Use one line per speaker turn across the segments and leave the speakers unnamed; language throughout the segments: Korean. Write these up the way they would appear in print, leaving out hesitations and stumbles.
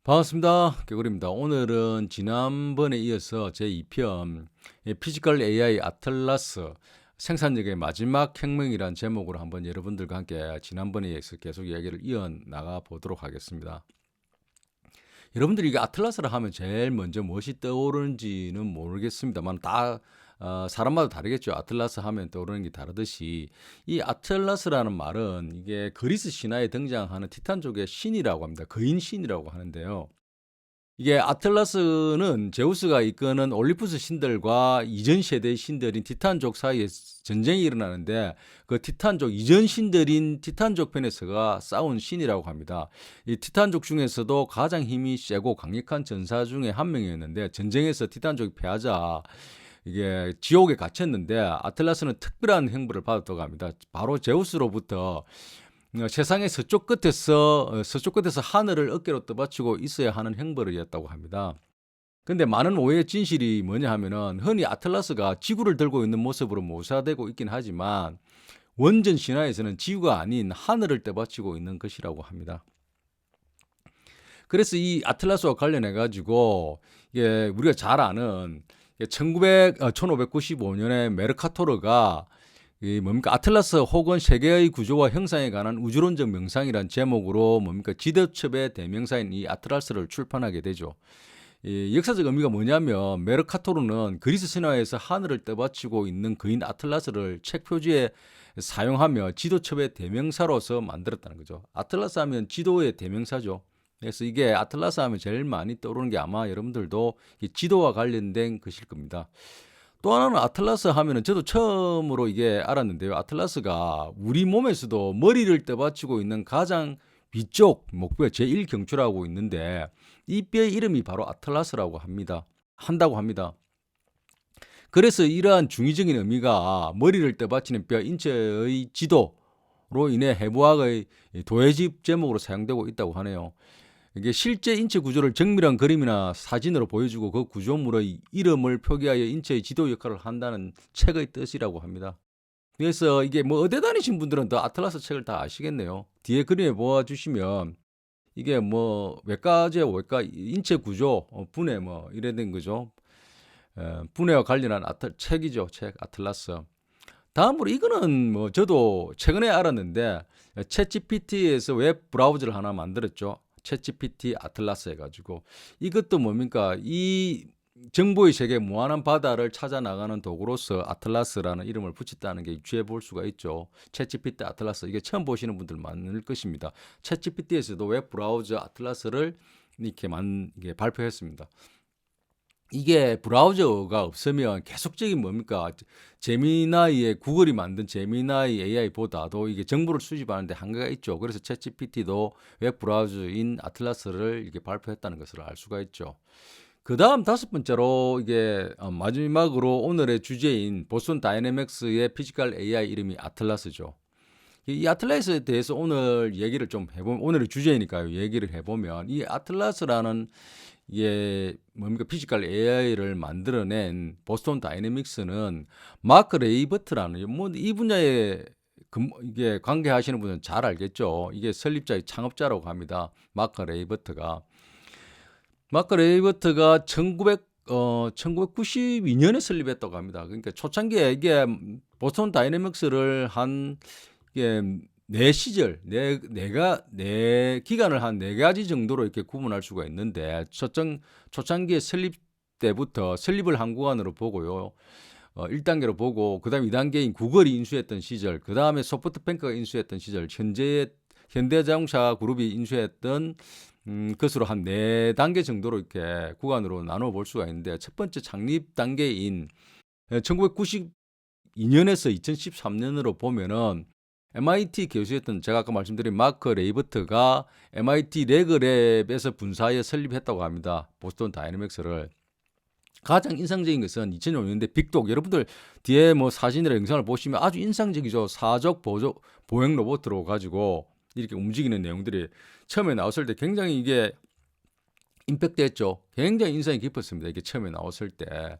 반갑습니다. 개구리입니다. 오늘은 지난번에 이어서 제2편 피지컬 AI 아틀라스 생산력의 마지막 혁명이란 제목으로 한번 여러분들과 함께 지난번에 이어서 계속 이야기를 이어나가 보도록 하겠습니다. 여러분들이 이게 아틀라스를 하면 제일 먼저 무엇이 떠오르는지는 모르겠습니다만 사람마다 다르겠죠. 아틀라스 하면 떠오르는 게 다르듯이 이 아틀라스라는 말은 이게 그리스 신화에 등장하는 티탄족의 신이라고 합니다. 거인 신이라고 하는데요. 이게 아틀라스는 제우스가 이끄는 올림푸스 신들과 이전 세대의 신들인 티탄족 사이에 전쟁이 일어나는데 그 티탄족 이전 신들인 티탄족 편에서가 싸운 신이라고 합니다. 이 티탄족 중에서도 가장 힘이 세고 강력한 전사 중에 한 명이었는데 전쟁에서 티탄족이 패하자 이게 지옥에 갇혔는데 아틀라스는 특별한 행보를 받았다고 합니다. 바로 제우스로부터 세상의 서쪽 끝에서 하늘을 어깨로 떠받치고 있어야 하는 형벌이었다고 합니다. 근데 많은 오해의 진실이 뭐냐 하면은 흔히 아틀라스가 지구를 들고 있는 모습으로 묘사되고 있긴 하지만 원전 신화에서는 지구가 아닌 하늘을 떠받치고 있는 것이라고 합니다. 그래서 이 아틀라스와 관련해 가지고 우리가 잘 아는 1595년에 메르카토르가 아틀라스 혹은 세계의 구조와 형상에 관한 우주론적 명상이란 제목으로 지도첩의 대명사인 이 아틀라스를 출판하게 되죠. 이 역사적 의미가 뭐냐면 메르카토르는 그리스 신화에서 하늘을 떠받치고 있는 거인 아틀라스를 책 표지에 사용하며 지도첩의 대명사로서 만들었다는 거죠. 아틀라스 하면 지도의 대명사죠. 그래서 이게 아틀라스 하면 제일 많이 떠오르는 게 아마 여러분들도 지도와 관련된 것일 겁니다. 또 하나는 아틀라스 하면은 저도 처음으로 이게 알았는데요. 아틀라스가 우리 몸에서도 머리를 떠받치고 있는 가장 위쪽 목뼈 제1경추라고 있는데 이 뼈의 이름이 바로 아틀라스라고 한다고 합니다. 그래서 이러한 중의적인 의미가 머리를 떠받치는 뼈 인체의 지도로 인해 해부학의 도해집 제목으로 사용되고 있다고 하네요. 이게 실제 인체 구조를 정밀한 그림이나 사진으로 보여주고 그 구조물의 이름을 표기하여 인체의 지도 역할을 한다는 책의 뜻이라고 합니다. 그래서 이게 어디 다니신 분들은 더 아틀라스 책을 다 아시겠네요. 뒤에 그림에 보아주시면 이게 외과제 외과 인체 구조 분해 이래 된 거죠. 분해와 관련한 책이죠. 책 아틀라스. 다음으로 이거는 저도 최근에 알았는데 챗GPT에서 웹 브라우저를 하나 만들었죠. 챗GPT 아틀라스 해가지고 이것도 뭡니까? 이 정보의 세계 무한한 바다를 찾아 나가는 도구로서 아틀라스라는 이름을 붙였다는 게 유추해 볼 수가 있죠. 챗GPT 아틀라스 이게 처음 보시는 분들 많을 것입니다. 챗GPT에서도 웹 브라우저 아틀라스를 이게 발표했습니다. 이게 브라우저가 없으면 계속적인 제미나이의 구글이 만든 제미나이 AI보다도 이게 정보를 수집하는데 한계가 있죠. 그래서 챗GPT도 웹 브라우저인 아틀라스를 이렇게 발표했다는 것을 알 수가 있죠. 그 다음 다섯 번째로 마지막으로 오늘의 주제인 보스턴 다이내믹스의 피지컬 AI 이름이 아틀라스죠. 이 아틀라스에 대해서 오늘 얘기를 좀 해보면, 오늘의 주제니까요. 얘기를 해보면 이 아틀라스라는 이게 피지컬 AI를 만들어낸 보스턴 다이내믹스는 마크 레이버트라는 이 분야에 이게 관계하시는 분은 잘 알겠죠. 이게 설립자, 창업자라고 합니다. 마크 레이버트가 1992년에 설립했다고 합니다. 그러니까 초창기에 이게 보스턴 다이내믹스를 이게 네 기간을 한 네 가지 정도로 이렇게 구분할 수가 있는데, 초창기에 설립 때부터 설립을 한 구간으로 보고요. 1단계로 보고, 그 다음 2단계인 구글이 인수했던 시절, 그 다음에 소프트뱅크가 인수했던 시절, 현대자동차 그룹이 인수했던 것으로 한 4단계 정도로 이렇게 구간으로 나눠 볼 수가 있는데, 첫 번째 창립 단계인 1992년에서 2013년으로 보면은 MIT 교수였던 제가 아까 말씀드린 마크 레이버트가 MIT 레그랩에서 분사하여 설립했다고 합니다. 보스턴 다이내믹스를. 가장 인상적인 것은 2005년대 빅독, 여러분들 뒤에 사진이나 영상을 보시면 아주 인상적이죠. 사족 보행 로봇으로 가지고 이렇게 움직이는 내용들이 처음에 나왔을 때 굉장히 이게 임팩트 했죠. 굉장히 인상이 깊었습니다. 이게 처음에 나왔을 때.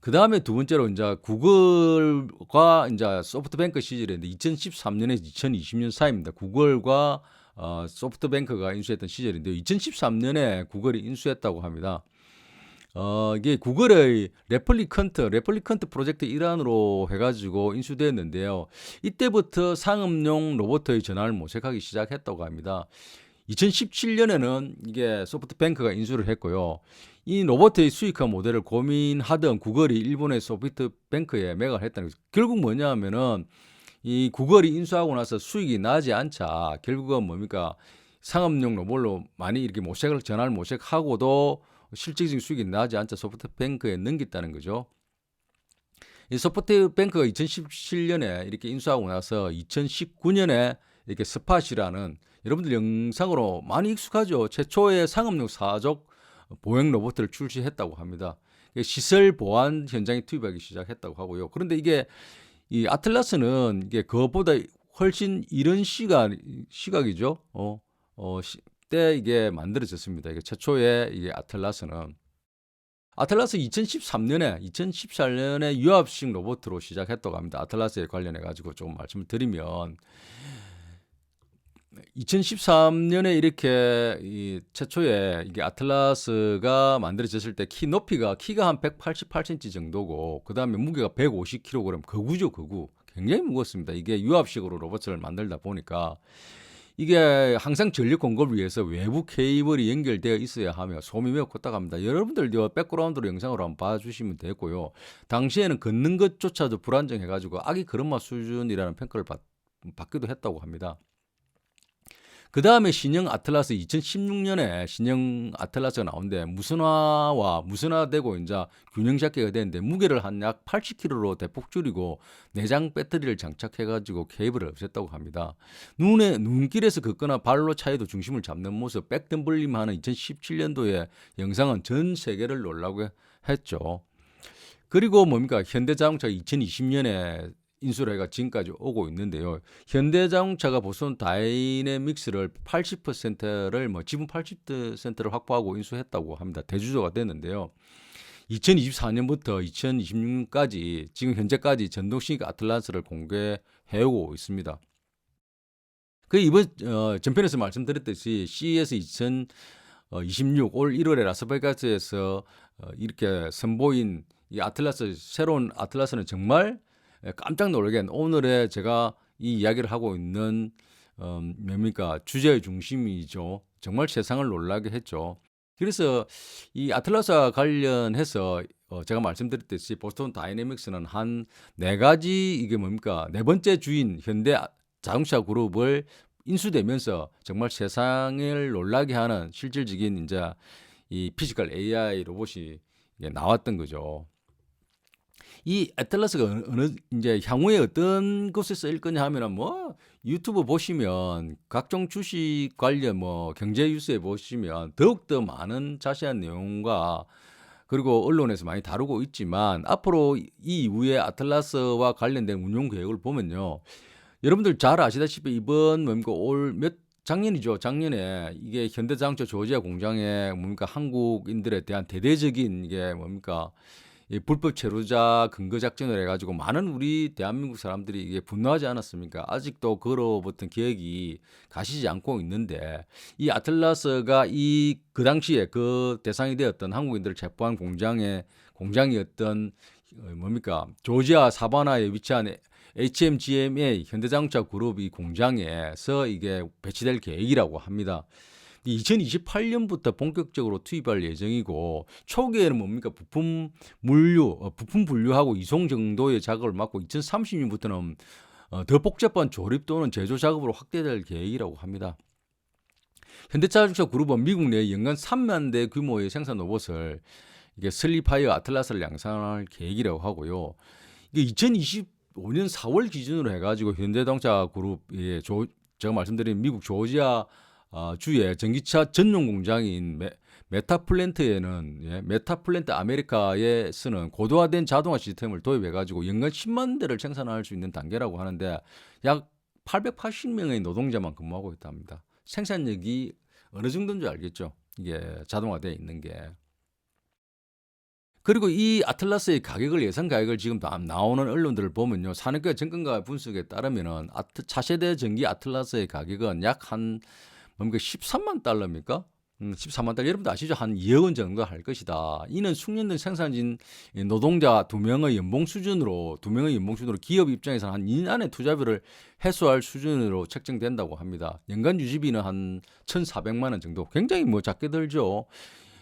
그 다음에 두 번째로 이제 구글과 이제 소프트뱅크 시절에 2013년에서 2020년 사이입니다. 구글과 소프트뱅크가 인수했던 시절인데요. 2013년에 구글이 인수했다고 합니다. 이게 구글의 레플리컨트 프로젝트 일환으로 해가지고 인수됐는데요. 이때부터 상업용 로봇의 전환을 모색하기 시작했다고 합니다. 2017년에는 이게 소프트뱅크가 인수를 했고요. 이 로봇의 수익화 모델을 고민하던 구글이 일본의 소프트뱅크에 매각을 했다는 거죠. 결국 뭐냐 하면은 이 구글이 인수하고 나서 수익이 나지 않자 결국은 뭡니까? 상업용 로봇로 많이 이렇게 전환을 모색하고도 실질적인 수익이 나지 않자 소프트뱅크에 넘겼다는 거죠. 이 소프트뱅크가 2017년에 이렇게 인수하고 나서 2019년에 이렇게 스팟이라는 여러분들 영상으로 많이 익숙하죠. 최초의 상업용 사족 보행 로봇을 출시했다고 합니다. 시설 보안 현장에 투입하기 시작했다고 하고요. 그런데 이게 이 아틀라스는 이게 그것보다 훨씬 이른 시각이죠. 때 이게 만들어졌습니다. 이게 최초의 이게 아틀라스 2014년에 유압식 로봇으로 시작했다고 합니다. 아틀라스에 관련해 가지고 조금 말씀을 드리면 2013년에 이렇게 이 최초에 이게 아틀라스가 만들어졌을 때 키가 한 188cm 정도고 그다음에 무게가 150kg 거구죠, 거구. 굉장히 무겁습니다. 이게 유압식으로 로봇을 만들다 보니까 이게 항상 전력 공급을 위해서 외부 케이블이 연결되어 있어야 하며 소음이 매우 컸다고 합니다. 여러분들 백그라운드로 영상으로 한번 봐주시면 되고요. 당시에는 걷는 것조차도 불안정해가지고 아기 걸음마 수준이라는 평가를 받기도 했다고 합니다. 그 다음에 신형 아틀라스 2016년에 신형 아틀라스가 나오는데 무선화되고 이제 균형 잡기가 되는데 무게를 한 약 80kg로 대폭 줄이고 내장 배터리를 장착해가지고 케이블을 없앴다고 합니다. 눈길에서 걷거나 발로 차에도 중심을 잡는 모습 백덤블림하는 2017년도의 영상은 전 세계를 놀라게 했죠. 그리고 뭡니까? 현대자동차가 2020년에 인수를 해가 지금까지 오고 있는데요. 현대자동차가 보선 다이내믹스를 80%를 지분 80%를 확보하고 인수했다고 합니다. 대주주가 됐는데요. 2024년부터 2026년까지 지금 현재까지 전동식 아틀라스를 공개해오고 있습니다. 그 이번 전편에서 말씀드렸듯이 CES 2026 올 1월에 라스베가스에서 이렇게 선보인 이 새로운 아틀라스는 정말 깜짝 놀라게 오늘의 제가 이 이야기를 하고 있는 뭡니까 주제의 중심이죠. 정말 세상을 놀라게 했죠. 그래서 이 아틀라스와 관련해서 제가 말씀드렸듯이 보스턴 다이내믹스는 한 네 가지 이게 뭡니까 네 번째 주인 현대 자동차 그룹을 인수되면서 정말 세상을 놀라게 하는 실질적인 이제 이 피지컬 AI 로봇이 나왔던 거죠. 이 애틀라스가 이제 향후에 어떤 곳에 쓰일 거냐 하면은 유튜브 보시면 각종 주식 관련 경제 뉴스에 보시면 더욱더 많은 자세한 내용과 그리고 언론에서 많이 다루고 있지만 앞으로 이 이후에 아틀라스와 관련된 운용 계획을 보면요. 여러분들 잘 아시다시피 이번 작년에 이게 현대자동차 조지아 공장에 한국인들에 대한 대대적인 이게 이 불법 체류자 근거 작전을 해가지고 많은 우리 대한민국 사람들이 이게 분노하지 않았습니까? 아직도 그로부터 기억이 가시지 않고 있는데 이 아틀라스가 그 당시에 그 대상이 되었던 한국인들을 체포한 공장이었던 조지아 사바나에 위치한 HMGMA 현대자동차 그룹 이 공장에서 이게 배치될 계획이라고 합니다. 2028년부터 본격적으로 투입할 예정이고 초기에는 부품 분류하고 이송 정도의 작업을 맡고 2030년부터는 더 복잡한 조립 또는 제조 작업으로 확대될 계획이라고 합니다. 현대자동차 그룹은 미국 내 연간 3만 대 규모의 생산 로봇을 이게 슬리파이어 아틀라스를 양산할 계획이라고 하고요. 이게 2025년 4월 기준으로 해가지고 현대자동차 그룹의 제가 말씀드린 미국 조지아 주의 전기차 전용 공장인 메타플랜트 아메리카에 쓰는 고도화된 자동화 시스템을 도입해가지고 연간 10만 대를 생산할 수 있는 단계라고 하는데 약 880명의 노동자만 근무하고 있답니다. 생산력이 어느 정도인 줄 알겠죠? 이게 자동화되어 있는 게. 그리고 이 아틀라스의 가격을 예상 가격을 지금 나오는 언론들을 보면요. 산업계와 정권가 분석에 따르면은 차세대 전기 아틀라스의 가격은 약 한 뭡니까 13만 달러입니까? 13만 달러. 여러분도 아시죠? 한 2억 원 정도 할 것이다. 이는 숙련된 생산진 노동자 2명의 연봉 수준으로 기업 입장에서는 한 2년 안에 투자비를 해소할 수준으로 책정된다고 합니다. 연간 유지비는 한 1,400만 원 정도. 굉장히 뭐 작게 들죠.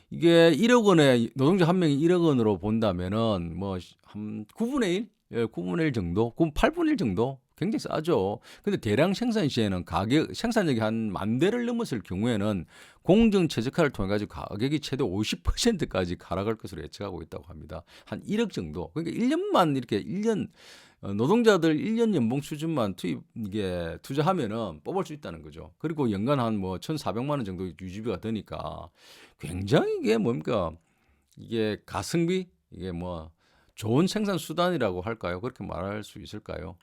이게 1억 원에 노동자 한 명이 1억 원으로 본다면은 뭐 한 9분의 1? 예, 9분의 1 정도? 8분의 1 정도? 굉장히 싸죠. 근데 대량 생산 시에는 생산력이 한 10,000대를 넘었을 경우에는 공정 최저가를 통해 가지고 가격이 최대 50%까지 하락할 것으로 예측하고 있다고 합니다. 한 1억 정도. 그러니까 1년만 이렇게 노동자들 1년 연봉 수준만 이게 투자하면은 뽑을 수 있다는 거죠. 그리고 연간 한 뭐 1,400만 원 정도 유지비가 되니까 굉장히 이게 뭡니까? 이게 가성비? 이게 뭐 좋은 생산 수단이라고 할까요? 그렇게 말할 수 있을까요?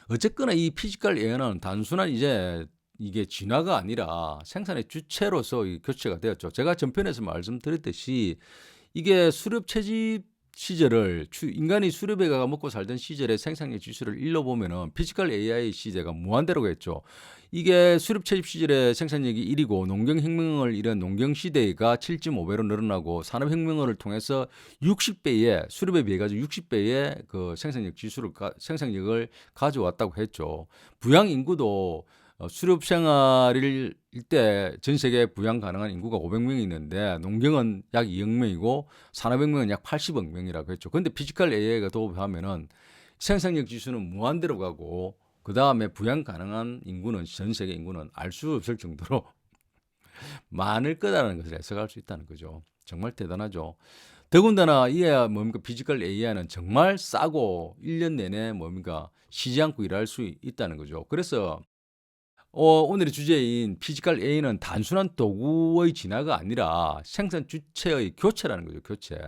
어쨌거나 이 피지컬 AI는 단순한 이게 진화가 아니라 생산의 주체로서 교체가 되었죠. 제가 전편에서 말씀드렸듯이 이게 수렵 채집 시절을 인간이 수렵에 가 먹고 살던 시절의 생산력 지수를 일러보면은 피지컬 AI 시대가 무한대라고 했죠. 이게 수렵 채집 시절의 생산력이 1이고 농경혁명을 이룬 농경시대가 7.5배로 늘어나고 산업혁명을 통해서 60배의 수렵에 비해 가지고 60배의 그 생산력을 가져왔다고 했죠. 부양 인구도 수렵 생활일 때 전 세계 부양 가능한 인구가 500명이 있는데 농경은 약 2억 명이고 산업혁명은 약 80억 명이라고 했죠. 그런데 피지컬 AI가 도입하면은 생산력 지수는 무한대로 가고 그 다음에 부양 가능한 인구는 전 세계 인구는 알 수 없을 정도로 많을 거다라는 것을 해석할 수 있다는 거죠. 정말 대단하죠. 더군다나 이에 뭡니까 피지컬 AI는 정말 싸고 1년 내내 뭡니까 쉬지 않고 일할 수 있다는 거죠. 그래서 오늘의 주제인 피지컬 AI는 단순한 도구의 진화가 아니라 생산 주체의 교체라는 거죠. 교체.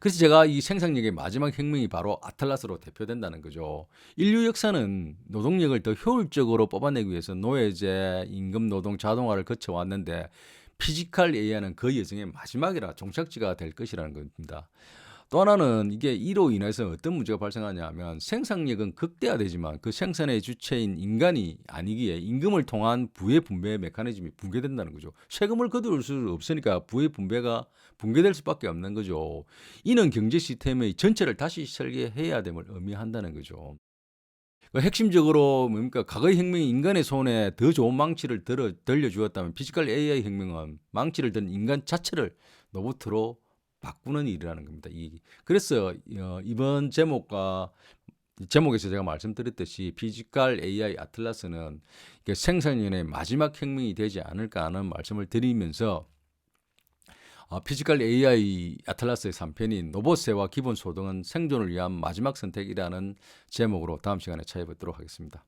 그래서 제가 이 생산력의 마지막 혁명이 바로 아틀라스로 대표된다는 거죠. 인류 역사는 노동력을 더 효율적으로 뽑아내기 위해서 노예제, 임금 노동, 자동화를 거쳐왔는데 피지컬 AI는 그 여정의 마지막이라 종착지가 될 것이라는 겁니다. 또 하나는 이게 이로 인해서 어떤 문제가 발생하냐 하면 생산력은 극대화되지만 그 생산의 주체인 인간이 아니기에 임금을 통한 부의 분배 메커니즘이 붕괴된다는 거죠. 세금을 거둘 수 없으니까 부의 분배가 붕괴될 수밖에 없는 거죠. 이는 경제 시스템의 전체를 다시 설계해야 됨을 의미한다는 거죠. 핵심적으로 뭡니까? 과거의 혁명이 인간의 손에 더 좋은 망치를 들려주었다면 피지컬 AI 혁명은 망치를 든 인간 자체를 로봇으로 바꾸는 일이라는 겁니다. 그래서 이번 제목에서 제가 말씀드렸듯이 피지컬 AI 아틀라스는 생산력의 마지막 혁명이 되지 않을까 하는 말씀을 드리면서 피지컬 AI 아틀라스의 3편인 로봇세와 기본소득은 생존을 위한 마지막 선택이라는 제목으로 다음 시간에 찾아뵙도록 하겠습니다.